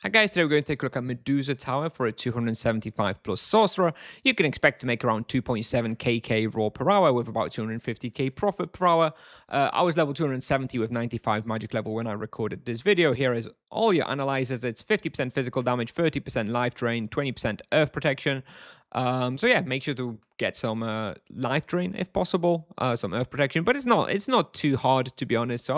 Hi guys, today we're going to take a look at Medusa Tower for a 275 plus Sorcerer. You can expect to make around 2.7kk raw per hour with about 250k profit per hour. I was level 270 with 95 magic level when I recorded this video. Here is all your analyzers. It's 50% physical damage, 30% life drain, 20% earth protection. So yeah, make sure to get some life drain if possible, some earth protection, but it's not too hard to be honest. So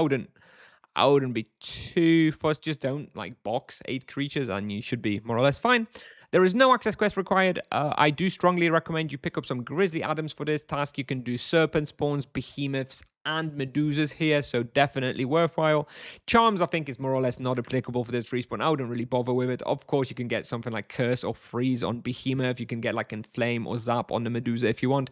I wouldn't be too fussed. Just don't like box 8 creatures and you should be more or less fine. There is no access quest required. I do strongly recommend you pick up some Grizzly Adams for this task. You can do Serpent Spawns, Behemoths, and Medusas here, so definitely worthwhile. Charms, I think, is more or less not applicable for this respawn. I wouldn't really bother with it. Of course, you can get something like Curse or Freeze on Behemoth. You can get like Inflame or Zap on the Medusa if you want.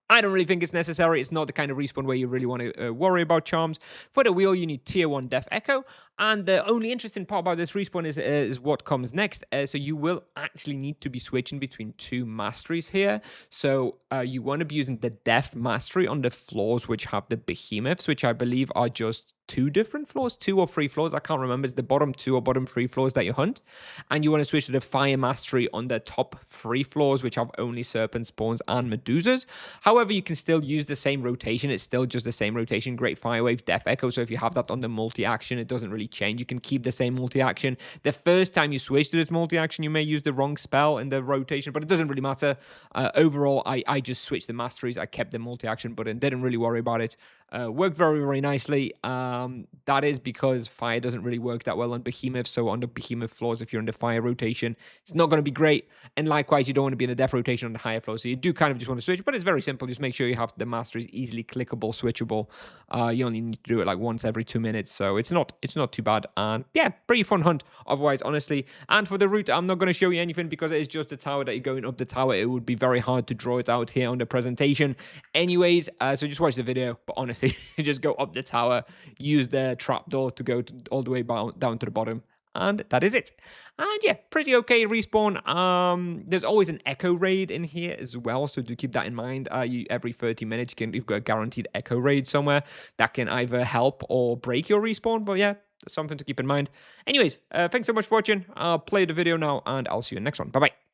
I don't really think it's necessary. It's not the kind of respawn where you really want to worry about charms. For the wheel, you need tier 1 Death Echo. And the only interesting part about this respawn is what comes next. So you will actually need to be switching between 2 masteries here. So you want to be using the Death Mastery on the floors which have the Behemoths, which I believe are just 2 different floors, 2 or 3 floors. I can't remember. It's the bottom 2 or bottom 3 floors that you hunt. And you want to switch to the Fire Mastery on the top 3 floors, which have only Serpent Spawns and Medusas. However, you can still use the same rotation. It's still just the same rotation. Great Fire Wave, Death Echo. So if you have that on the multi-action, it doesn't really change. You can keep the same multi-action. The first time you switch to this multi-action, you may use the wrong spell in the rotation, but it doesn't really matter. Overall, I just switched the masteries. I kept the multi-action button. Didn't really worry about it. Worked very, very nicely. That is because fire doesn't really work that well on Behemoth. So on the Behemoth floors, if you're in the fire rotation, it's not going to be great. And likewise, you don't want to be in a death rotation on the higher floor. So you do kind of just want to switch, but it's very simple. Just make sure you have the masteries easily clickable, switchable. You only need to do it like once every 2 minutes. So it's not too bad. And yeah, pretty fun hunt otherwise, honestly. And for the route, I'm not going to show you anything because it is just a tower that you're going up the tower. It would be very hard to draw it out here on the presentation. Anyways, so just watch the video. But honestly, just go up the tower, use the trapdoor to go all the way down to the bottom. And that is it. And yeah, pretty okay respawn. There's always an echo raid in here as well, so do keep that in mind. Every 30 minutes, you've got a guaranteed echo raid somewhere that can either help or break your respawn. But yeah, something to keep in mind. Anyways, thanks so much for watching. I'll play the video now, and I'll see you in the next one. Bye-bye.